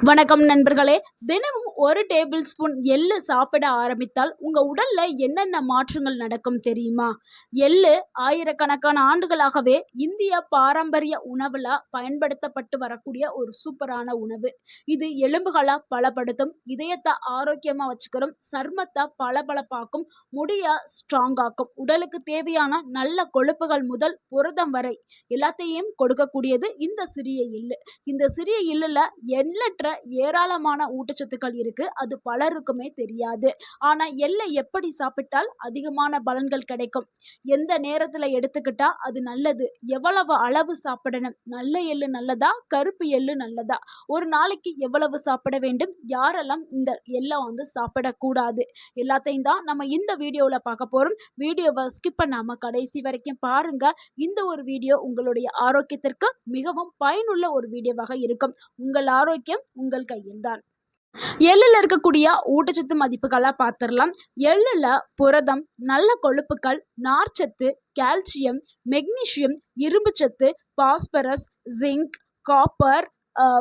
வணக்கம் நண்பர்களே. தினமும் ஒரு டேபிள் ஸ்பூன் எள்ளு சாப்பிட ஆரம்பித்தால் உங்க உடல்ல என்னென்ன மாற்றங்கள் நடக்கும் தெரியுமா? எள்ளு ஆயிரக்கணக்கான ஆண்டுகளாகவே இந்திய பாரம்பரிய உணவுல பயன்படுத்தப்பட்டு வரக்கூடிய ஒரு சூப்பரான உணவு. இது எலும்புகளை பலப்படுத்தும், இதயத்தை ஆரோக்கியமா வச்சுக்கிறோம், சர்மத்தை பளபளப்பாக்கும், முடிய ஸ்ட்ராங் ஆக்கும், உடலுக்கு தேவையான நல்ல கொழுப்புகள் முதல் புரதம் வரை எல்லாத்தையும் கொடுக்கக்கூடியது இந்த சிறிய எள்ளு. இந்த சிறிய எள்ளுல எண்ணற்ற ஏராளமான ஊட்டச்சத்துக்கள் இருக்கு. அது பலருக்குமே தெரியாது. ஆனா எள்ளை எப்படி சாப்பிட்டால் அதிகமான பலன்கள் கிடைக்கும், எந்த நேரத்துல எடுத்துக்கிட்டா அது நல்லது, எவ்வளவு அளவு சாப்பிடணும், நல்ல எள்ளு நல்லதா கருப்பு எள்ளு நல்லதா, ஒரு நாளைக்கு எவ்வளவு சாப்பிட வேண்டும், யாரெல்லாம் இந்த எள்ளை சாப்பிடக்கூடாது, எல்லாத்தையும் தான் நம்ம இந்த வீடியோல பார்க்க போறோம். வீடியோவை ஸ்கிப் பண்ணாம கடைசி வரைக்கும் பாருங்க. இந்த ஒரு வீடியோ உங்களுடைய ஆரோக்கியத்திற்கு மிகவும் பயனுள்ள ஒரு வீடியோவாக இருக்கும். உங்கள் ஆரோக்கியம் உங்கள் கையில் தான். எள்ளுல இருக்கக்கூடிய ஊட்டச்சத்து மதிப்புகளா பார்த்துடலாம். எள்ளுல புரதம், நல்ல கொழுப்புகள், நார்ச்சத்து, கால்சியம், மெக்னீசியம், இரும்புச்சத்து, phosphorus, zinc, copper,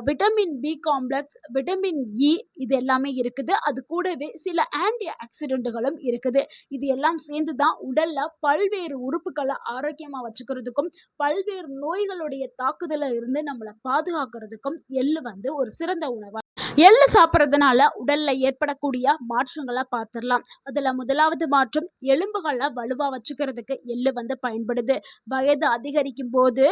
vitamin B complex, vitamin E, இது எல்லாமே இருக்குது. அது கூடவே சில ஆன்டி ஆக்சிடென்ட்டுகளும் இருக்குது. இது எல்லாம் சேர்ந்து தான் உடல்ல பல்வேறு உறுப்புகளை ஆரோக்கியமா வச்சுக்கிறதுக்கும், பல்வேறு நோய்களுடைய தாக்குதல இருந்து நம்மளை பாதுகாக்கிறதுக்கும் எள்ளு ஒரு சிறந்த உணவா. எள்ளு சாப்பிட்றதுனால உடல்ல ஏற்படக்கூடிய மாற்றங்களை பார்த்துடலாம். அதுல முதலாவது மாற்றம், எலும்புகளை வலுவா வச்சுக்கிறதுக்கு எள்ளு பயன்படுது. வயது அதிகரிக்கும் போது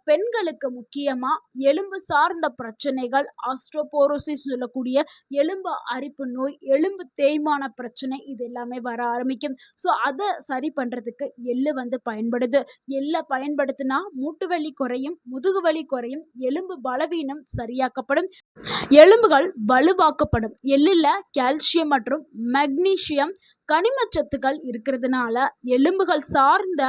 பெண்களுக்கு முக்கியமா எலும்பு சார்ந்த பிரச்சனைகள், ஆஸ்ட்ரோபோரோசிஸ் சொல்லக்கூடிய எலும்பு அரிப்பு நோய், எலும்பு தேய்மான பிரச்சனை, இது எல்லாமே வர ஆரம்பிக்கும். ஸோ அதை சரி பண்றதுக்கு எள்ளு பயன்படுது. எள்ளை பயன்படுத்தினா மூட்டு வலி குறையும், முதுகு வலி குறையும், எலும்பு பலவீனம் சரியாக்கப்படும், எலும்புகள் வலுவாக்கப்படும். எள்ளுல கால்சியம் மற்றும் மெக்னீசியம் கனிமச்சத்துக்கள் இருக்கிறதுனால எலும்புகள் சார்ந்த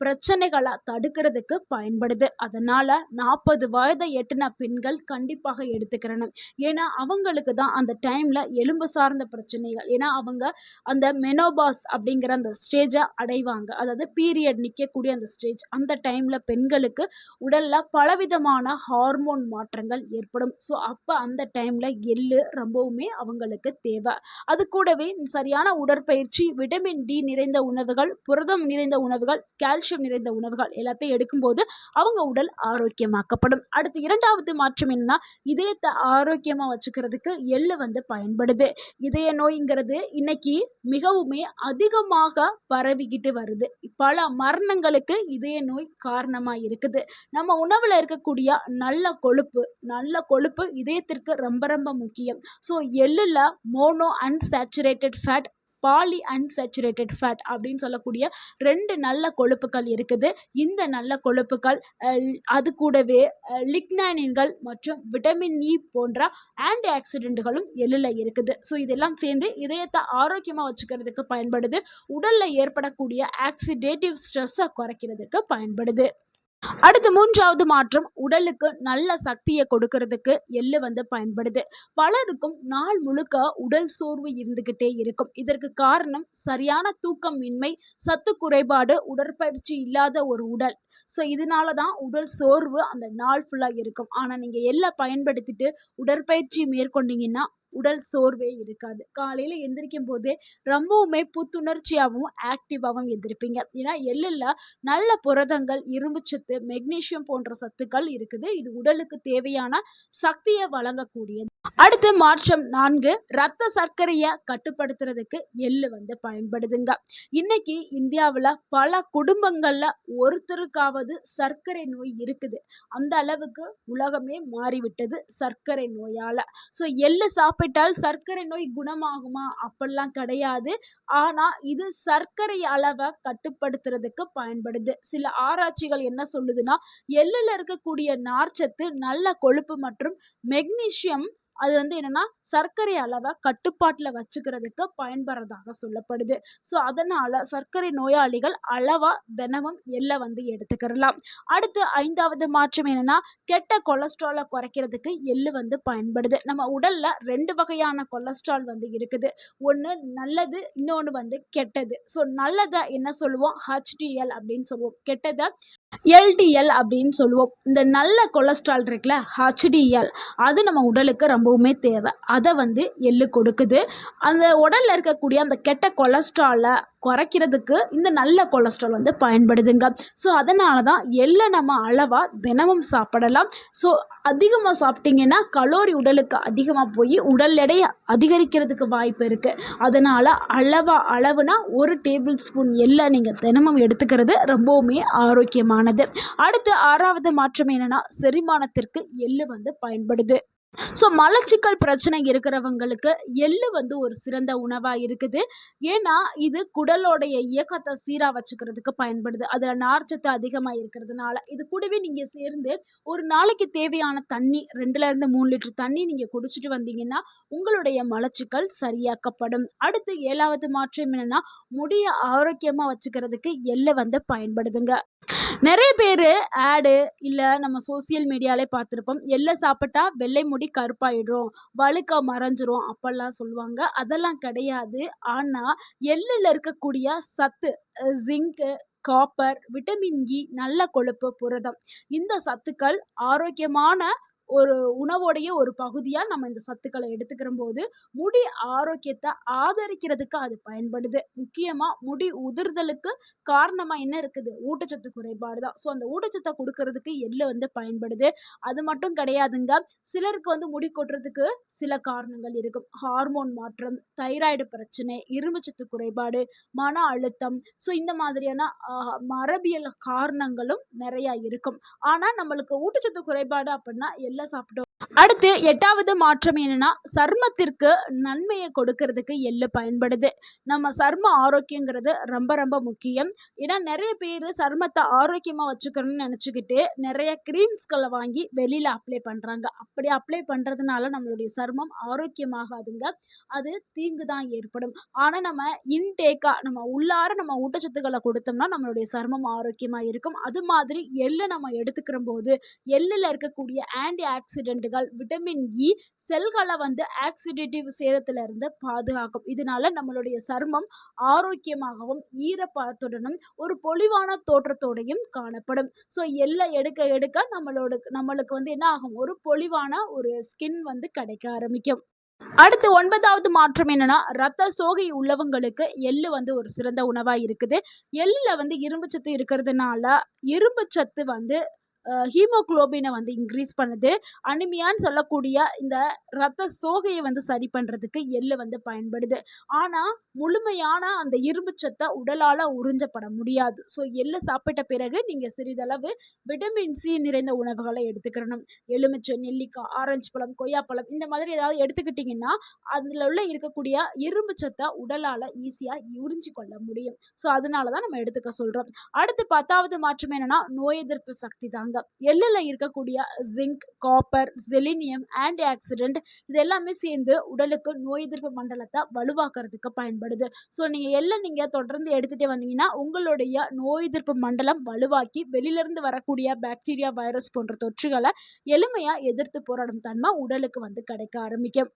பிரச்சனைகளை தடுக்கிறதுக்கு பயன்படுது. அதனால 40 வயதை எட்டின பெண்கள் கண்டிப்பாக எடுத்துக்கிறணும். ஏன்னா அவங்களுக்கு தான் அந்த டைம்ல எலும்பு சார்ந்த பிரச்சனைகள், ஏன்னா அவங்க அந்த மெனோபாஸ் அப்படிங்கிற அந்த ஸ்டேஜை அடைவாங்க, அதாவது பீரியட் நிற்கக்கூடிய அந்த ஸ்டேஜ். அந்த டைம்ல பெண்களுக்கு உடல்ல பலவிதமான ஹார்மோன் மாற்றங்கள் ஏற்படும். ஸோ அப்போ அந்த டைம்ல எள்ளு ரொம்பவுமே அவங்களுக்கு தேவை. அது கூடவே சரியான உடற்பயிற்சி, விட்டமின் டி நிறைந்த உணவுகள், புரதம் நிறைந்த உணவுகள், கால்சியம் நிறைந்த உணவுகள் எல்லாத்தையும் எடுக்கும்போது அவங்க உடல் ஆரோக்கியமாக்கப்படும். அடுத்து இரண்டாவது மாற்றம் என்னன்னா, இதயத்தை ஆரோக்கியமா வச்சுக்கிறதுக்கு எள்ளு பயன்படுது. இதய நோய்ங்கிறது இன்னைக்கு மிகவுமே அதிகமாக பரவிக்கிட்டு வருது. பல மரணங்களுக்கு இதய நோய் காரணமா இருக்குது. நம்ம உணவுல இருக்கக்கூடிய நல்ல கொழுப்பு இதயத்திற்கு ரொம்ப ரொம்ப முக்கியம். ஸோ எள்ளுல mono unsaturated fat, poly unsaturated fat அப்படின்னு சொல்லக்கூடிய 2 நல்ல கொழுப்புகள் இருக்குது. இந்த நல்ல கொழுப்புகள் அது கூடவே லிக்னானின்கள் மற்றும் விட்டமின் இ போன்ற ஆன்டி ஆக்சிடென்ட்களும் எள்ளுல இருக்குது. ஸோ இதெல்லாம் சேர்ந்து இதயத்தை ஆரோக்கியமா வச்சுக்கிறதுக்கு பயன்படுது. உடல்ல ஏற்படக்கூடிய ஆக்சிடேட்டிவ் ஸ்ட்ரெஸ்ஸை குறைக்கிறதுக்கு பயன்படுது. அடுத்து மூன்றாவது மாற்றம், உடலுக்கு நல்ல சக்தியை கொடுக்கறதுக்கு எள்ளு பயன்படுது. பலருக்கும் நாள் முழுக்க உடல் சோர்வு இருந்துகிட்டே இருக்கும். இதற்கு காரணம் சரியான தூக்கமின்மை, சத்து குறைபாடு, உடற்பயிற்சி இல்லாத ஒரு உடல். ஸோ இதனால தான் உடல் சோர்வு அந்த நாள் ஃபுல்லா இருக்கும். ஆனா நீங்க எள்ளை பயன்படுத்திட்டு உடற்பயிற்சி மேற்கொண்டீங்கன்னா உடல் சோர்வே இருக்காது. காலையில எந்திரிக்கும் போதே ரொம்பவுமே புத்துணர்ச்சியாகவும் ஆக்டிவாகவும் எந்திரிப்பீங்க. ஏன்னா எள்ளுல நல்ல புரதங்கள், இரும்புச்சத்து, மெக்னீசியம் போன்ற சத்துக்கள் இருக்குது. இது உடலுக்கு தேவையான சக்தியை வழங்கக்கூடியது. அடுத்து மாற்றம் 4, ரத்த சர்க்கரையை கட்டுப்படுத்துறதுக்கு எள்ளு பயன்படுதுங்க. இன்னைக்கு இந்தியாவில் பல குடும்பங்கள்ல ஒருத்தருக்காவது சர்க்கரை நோய் இருக்குது. அந்த அளவுக்கு உலகமே மாறிவிட்டது சர்க்கரை நோயால. ஸோ எள்ளு சாப்பிட்டால் சர்க்கரை நோய் குணமாகுமா? அப்படிலாம் கிடையாது. ஆனா இது சர்க்கரை அளவை கட்டுப்படுத்துறதுக்கு பயன்படுது. சில ஆராய்ச்சிகள் என்ன சொல்லுதுன்னா, எள்ளுல இருக்கக்கூடிய நார்ச்சத்து, நல்ல கொழுப்பு மற்றும் மெக்னீசியம் அது என்னன்னா சர்க்கரை அளவை கட்டுப்பாட்டில் வச்சுக்கிறதுக்கு பயன்படுறதாக சொல்லப்படுது. ஸோ அதனால சர்க்கரை நோயாளிகள் அளவா தினமும் எள்ளை எடுத்துக்கிறலாம். அடுத்து 5வது மாற்றம் என்னன்னா, கெட்ட கொலஸ்ட்ராலை குறைக்கிறதுக்கு எள்ளு பயன்படுது. நம்ம உடல்ல 2 வகையான கொலஸ்ட்ரால் இருக்குது. ஒன்று நல்லது, இன்னொன்று கெட்டது. ஸோ நல்லதை என்ன சொல்லுவோம், HDL அப்படின்னு சொல்லுவோம். கெட்டதை எல்டிஎல் அப்படின்னு சொல்லுவோம். இந்த நல்ல கொலஸ்ட்ரால் இருக்குல்ல, ஹெச்டிஎல், அது நம்ம உடலுக்கு ரொம்பவுமே தேவை. அதை வந்து எள்ளு கொடுக்குது. அந்த உடல்ல இருக்கக்கூடிய அந்த கெட்ட கொலஸ்ட்ராலை குறைக்கிறதுக்கு இந்த நல்ல கொலஸ்ட்ரால் வந்து பயன்படுதுங்க. ஸோ அதனால தான் எள்ளை நம்ம அளவாக தினமும் சாப்பிடலாம். ஸோ அதிகமாக சாப்பிட்டிங்கன்னா கலோரி உடலுக்கு அதிகமாக போய் உடல் எடை அதிகரிக்கிறதுக்கு வாய்ப்பு இருக்குது. அதனால் அளவுனா 1 டேபிள் ஸ்பூன் எள்ளை நீங்கள் தினமும் எடுத்துக்கிறது ரொம்பவுமே ஆரோக்கியமானது. அடுத்து 6வது மாற்றம் என்னென்னா, செரிமானத்திற்கு எள்ளு வந்து பயன்படுது. ஸோ மலச்சிக்கல் பிரச்சனை இருக்கிறவங்களுக்கு எள்ளு வந்து ஒரு சிறந்த உணவாக இருக்குது. ஏன்னா இது குடலோடைய இயக்கத்தை சீராக வச்சுக்கிறதுக்கு பயன்படுது. அதில் நார்ச்சத்து அதிகமாக இருக்கிறதுனால. இது கூடவே நீங்கள் சேர்ந்து ஒரு நாளைக்கு தேவையான தண்ணி 2லேருந்து 3 லிட்டர் தண்ணி நீங்கள் குடிச்சிட்டு வந்தீங்கன்னா உங்களுடைய மலச்சிக்கல் சரியாக்கப்படும். அடுத்து 7வது மாற்றம் என்னென்னா, முடிய ஆரோக்கியமாக வச்சுக்கிறதுக்கு எள்ளு வந்து பயன்படுதுங்க. நிறைய பேர் ஆடு இல்லை நம்ம சோசியல் மீடியாலே பார்த்துருப்போம். எள்ளை சாப்பிட்டா வெள்ளை முடி கருப்பாயிடும், வழுக்க மறைஞ்சிரும் அப்பெல்லாம் சொல்லுவாங்க. அதெல்லாம் கிடையாது. ஆனால் எள்ளில் இருக்கக்கூடிய சத்து, ஜிங்கு, காப்பர், விட்டமின் இ, நல்ல கொழுப்பு, புரதம், இந்த சத்துக்கள் ஆரோக்கியமான ஒரு உணவோடைய ஒரு பகுதியா நம்ம இந்த சத்துக்களை எடுத்துக்கிறம்போது, முடி ஆரோக்கியத்தை ஆதரிக்கிறதுக்கு அது பயன்படுது. முக்கியமா முடி உதிர்தலுக்கு காரணமா என்ன இருக்குது? ஊட்டச்சத்து குறைபாடு தான். ஸோ அந்த ஊட்டச்சத்தை குடுக்கறதுக்கு எள்ளு வந்து பயன்படுது. அது மட்டும் கிடையாதுங்க. சிலருக்கு வந்து முடி கொட்டுறதுக்கு சில காரணங்கள் இருக்கும். ஹார்மோன் மாற்றம், தைராய்டு பிரச்சனை, இரும்புச்சத்து குறைபாடு, மன அழுத்தம். ஸோ இந்த மாதிரியான மரபியல் காரணங்களும் நிறையா இருக்கும். ஆனா நம்மளுக்கு ஊட்டச்சத்து குறைபாடு அப்படின்னா எள்ள சாப்பிட்டோம். அடுத்து 8வது மாற்றம் என்னன்னா, சருமத்திற்கு நன்மையை கொடுக்கறதுக்கு எள்ளு பயன்படுது. நம்ம சரும ஆரோக்கியங்கிறது ரொம்ப ரொம்ப முக்கியம். ஏன்னா நிறைய பேர் சருமத்தை ஆரோக்கியமா வச்சுக்கணும்னு நினச்சிக்கிட்டு நிறைய கிரீம்ஸ்களை வாங்கி வெளியில அப்ளை பண்றாங்க. அப்படி அப்ளை பண்றதுனால நம்மளுடைய சருமம் ஆரோக்கியமாகாதுங்க. அது தீங்கு தான் ஏற்படும். ஆனா நம்ம இன்டேக்கா நம்ம உள்ளார நம்ம ஊட்டச்சத்துக்களை கொடுத்தோம்னா நம்மளுடைய சருமம் ஆரோக்கியமா இருக்கும். அது மாதிரி எள்ளு நம்ம எடுத்துக்கிற போது எள்ளுல இருக்கக்கூடிய ஆன்டி ஆக்சிடென்ட்டுகள், விட்டமின் இ செல்களை வந்து ஆக்சிடேட்டிவ் சேதத்திலிருந்து பாதுகாக்கும். இதனால நம்மளுடைய சருமம் ஆரோக்கியமாகவும் ஈரப்பதத்துடனும் ஒரு பொலிவான தோற்றத்தோடையும் காணப்படும். ஸோ எள்ளை எடுக்க எடுக்க நம்மளுக்கு வந்து என்ன ஆகும்? ஒரு பொலிவான ஒரு ஸ்கின் வந்து கிடைக்க ஆரம்பிக்கும். அடுத்து 9வது மாற்றம் என்னன்னா, ரத்த சோகை உள்ளவங்களுக்கு எள்ளு வந்து ஒரு சிறந்த உணவா இருக்குது. எள்ளுல வந்து இரும்புச்சத்து இருக்கிறதுனால இரும்புச்சத்து வந்து ஹீமோகுளோபினை வந்து இன்க்ரீஸ் பண்ணுது. அனிமியான்னு சொல்லக்கூடிய இந்த ரத்த சோகையை வந்து சரி பண்ணுறதுக்கு எள்ளு வந்து பயன்படுது. ஆனால் முழுமையான அந்த இரும்புச்சத்தை உடலால் உறிஞ்சப்பட முடியாது. ஸோ எள்ளு சாப்பிட்ட பிறகு நீங்கள் சிறிதளவு விட்டமின் சி நிறைந்த உணவுகளை எடுத்துக்கிறணும். எலுமிச்சை, நெல்லிக்காய், ஆரஞ்சு பழம், கொய்யாப்பழம் இந்த மாதிரி ஏதாவது எடுத்துக்கிட்டிங்கன்னா அதில் உள்ள இருக்கக்கூடிய இரும்புச்சத்தை உடலால் ஈஸியாக உறிஞ்சி கொள்ள முடியும். ஸோ அதனால தான் நம்ம எடுத்துக்க சொல்கிறோம். அடுத்து 10வது மாற்றம் என்னென்னா, நோய் எதிர்ப்பு சக்தி தாங்க. எள்ளுல இருக்கக்கூடிய zinc, copper, selenium, anti accident இது எல்லாமே சேர்ந்து உடலுக்கு நோய் எதிர்ப்பு மண்டலத்தை வலுவாக்குறதுக்கு பயன்படுது. ஸோ நீங்கள் தொடர்ந்து எடுத்துகிட்டே வந்தீங்கன்னா உங்களுடைய நோய் எதிர்ப்பு மண்டலம் வலுவாக்கி வெளியிலிருந்து வரக்கூடிய பாக்டீரியா, வைரஸ் போன்ற தொற்றுகளை எளிமையாக எதிர்த்து போராடும் தன்மை உடலுக்கு வந்து கிடைக்க ஆரம்பிக்கும்.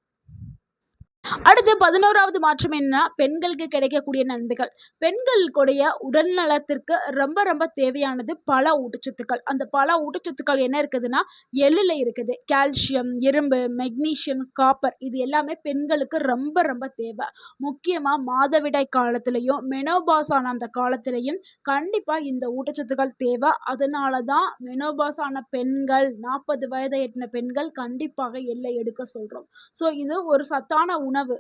அடுத்து 11வது மாற்றம் என்னன்னா, பெண்களுக்கு கிடைக்கக்கூடிய நன்மைகள். பெண்களுடைய உடல் நலத்திற்கு ரொம்ப ரொம்ப தேவையானது பல ஊட்டச்சத்துக்கள். அந்த பல ஊட்டச்சத்துக்கள் என்ன இருக்குதுன்னா, எள்ளுல இருக்குது. கால்சியம், இரும்பு, மெக்னீசியம், காப்பர் இது எல்லாமே பெண்களுக்கு ரொம்ப ரொம்ப தேவை. முக்கியமா மாதவிடாய் காலத்திலையும் மெனோபாஸ் ஆன அந்த காலத்திலையும் கண்டிப்பா இந்த ஊட்டச்சத்துக்கள் தேவை. அதனால தான் மெனோபாஸ் ஆன பெண்கள், 40 வயதை எட்டின பெண்கள் கண்டிப்பாக எள்ளை எடுக்க சொல்றோம். ஸோ இது ஒரு சத்தான உணவு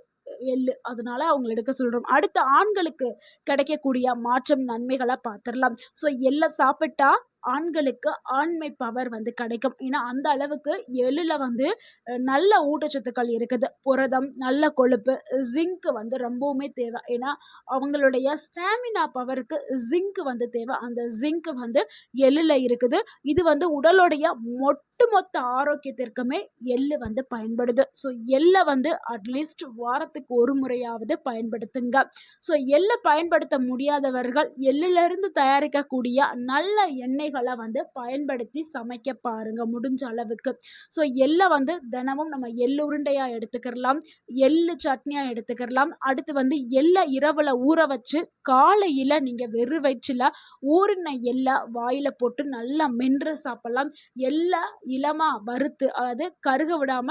எள்ளு. அதனால அவங்கள எடுக்க சொல்றோம். அடுத்து ஆண்களுக்கு கிடைக்கக்கூடிய மாற்றம் நன்மைகளை பார்த்துடலாம். ஸோ எள்ள சாப்பிட்டா ஆண்களுக்கு ஆண்மை பவர் வந்து கிடைக்கும். ஏன்னா அந்த அளவுக்கு எள்ளுல வந்து நல்ல ஊட்டச்சத்துக்கள் இருக்குது. புரதம், நல்ல கொழுப்பு, ஜிங்க் வந்து ரொம்பவுமே தேவை. ஏன்னா அவங்களுடைய ஸ்டாமினா பவருக்கு ஜிங்க் வந்து தேவை. அந்த ஜிங்க் வந்து எள்ளுல இருக்குது. இது வந்து உடலுடைய ஒட்டுமொத்த ஆரோக்கியத்திற்குமே எள்ளு வந்து பயன்படுது. ஸோ எள்ளை வந்து அட்லீஸ்ட் வாரத்துக்கு ஒரு முறையாவது பயன்படுத்துங்க. ஸோ எள்ளை பயன்படுத்த முடியாதவர்கள் எள்ளிலிருந்து தயாரிக்கக்கூடிய நல்ல எண்ணெய் வகைகளை வந்து பயன்படுத்தி சமைக்க பாருங்க முடிஞ்ச அளவுக்கு. ஸோ எள்ள வந்து தினமும் நம்ம எள்ளு உருண்டையா எடுத்துக்கிறலாம், எள்ளு சட்னியா எடுத்துக்கிறலாம். அடுத்து வந்து எள்ள இரவுல ஊற வச்சு காலையில நீங்க வெறும் வயிற்றுல ஊறின எள்ள வாயில போட்டு நல்லா மென்று சாப்பிடலாம். எள்ள இளமா வறுத்து, அதாவது கருக விடாம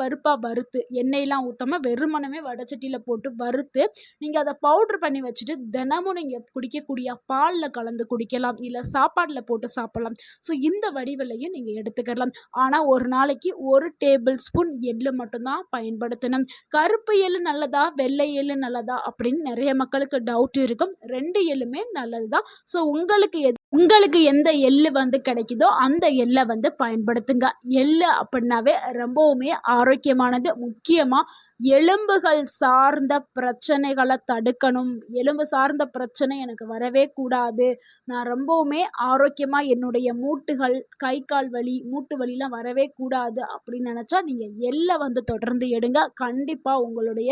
வறுப்பா வறுத்து, எண்ணெயெல்லாம் ஊத்தாம வெறுமனவே வடச்சட்டியில போட்டு வறுத்து நீங்க அத பவுடர் பண்ணி வச்சுட்டு தினமும் நீங்க குடிக்கக்கூடிய பால்ல கலந்து குடிக்கலாம். இல்ல சாப்பாடுல போட்டு சாப்பிடலாம். ஸோ இந்த வடிவிலையும் நீங்க எடுத்துக்கலாம். ஆனா ஒரு நாளைக்கு 1 டேபிள் ஸ்பூன் எள்ளு மட்டும் தான் பயன்படுத்தணும். கருப்பு எள்ளு நல்லதா? வெள்ளை எள்ளு நல்லதா? அப்படின்னு நெறைய மக்களுக்கு டவுட் இருக்கும். 2 எள்ளுமே நல்லது தான். ஸோ உங்களுக்கு எந்த எள்ளு வந்து கிடைக்குதோ அந்த எள்ள வந்து பயன்படுத்துங்க. எள்ளு அப்படின்னாவே ரொம்பவுமே ஆரோக்கியமானது. முக்கியமா எலும்புகள் சார்ந்த பிரச்சனைகளை தடுக்கணும். எலும்பு சார்ந்த பிரச்சனை எனக்கு வரவே கூடாது. நான் ரொம்பவுமே ஆரோக்கியமா என்னுடைய மூட்டுகள், கை கால் வலி, மூட்டு வலிலாம் வரவே கூடாது அப்படின்னு நினைச்சா நீங்க எள்ள வந்து தொடர்ந்து எடுங்க. கண்டிப்பா உங்களுடைய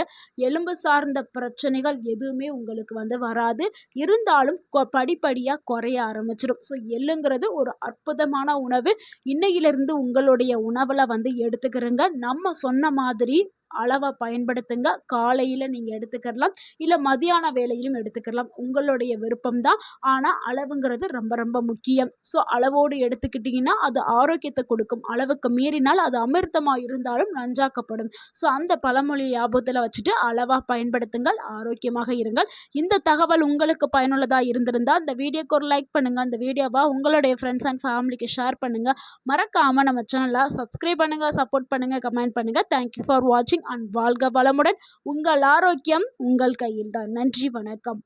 எலும்பு சார்ந்த பிரச்சனைகள் எதுவுமே உங்களுக்கு வந்து வராது. இருந்தாலும் படிப்படியா குறைய ஆரம்பிச்சிடும். ஸோ எள்ளுங்கிறது ஒரு அற்புதமான உணவு. இன்னையிலிருந்து உங்களுடைய உணவுல வந்து எடுத்துக்கிறங்க. நம்ம சொன்ன மாதிரி அளவா பயன்படுத்துங்க. காலையில நீங்க எடுத்துக்கலாம். இல்ல மதியான வேளையிலும் எடுத்துக்கலாம். உங்களுடைய விருப்பம் தான். ஆனா அளவுங்கிறது ரொம்ப ரொம்ப முக்கியம். ஸோ அளவோடு எடுத்துக்கிட்டீங்கன்னா அது ஆரோக்கியத்தை கொடுக்கும். அளவுக்கு மீறினால் அது அமிர்தமா இருந்தாலும் நஞ்சாக்கப்படும். ஸோ அந்த பழமொழியை ஞாபகத்துல வச்சுட்டு அளவா பயன்படுத்துங்கள். ஆரோக்கியமாக இருங்கள். இந்த தகவல் உங்களுக்கு பயனுள்ளதா இருந்திருந்தா இந்த வீடியோக்கு ஒரு லைக் பண்ணுங்க. இந்த வீடியோவா உங்களுடைய ஃப்ரெண்ட்ஸ் அண்ட் ஃபேமிலிக்கு ஷேர் பண்ணுங்க. மறக்காம நம்ம சேனலை சப்ஸ்கிரைப் பண்ணுங்க, சப்போர்ட் பண்ணுங்க, கமெண்ட் பண்ணுங்க. தேங்க்யூ ஃபார் வாட்சிங் அண்ட் வாழ்க வளமுடன். உங்கள் ஆரோக்கியம் உங்கள் கையில் தான். நன்றி, வணக்கம்.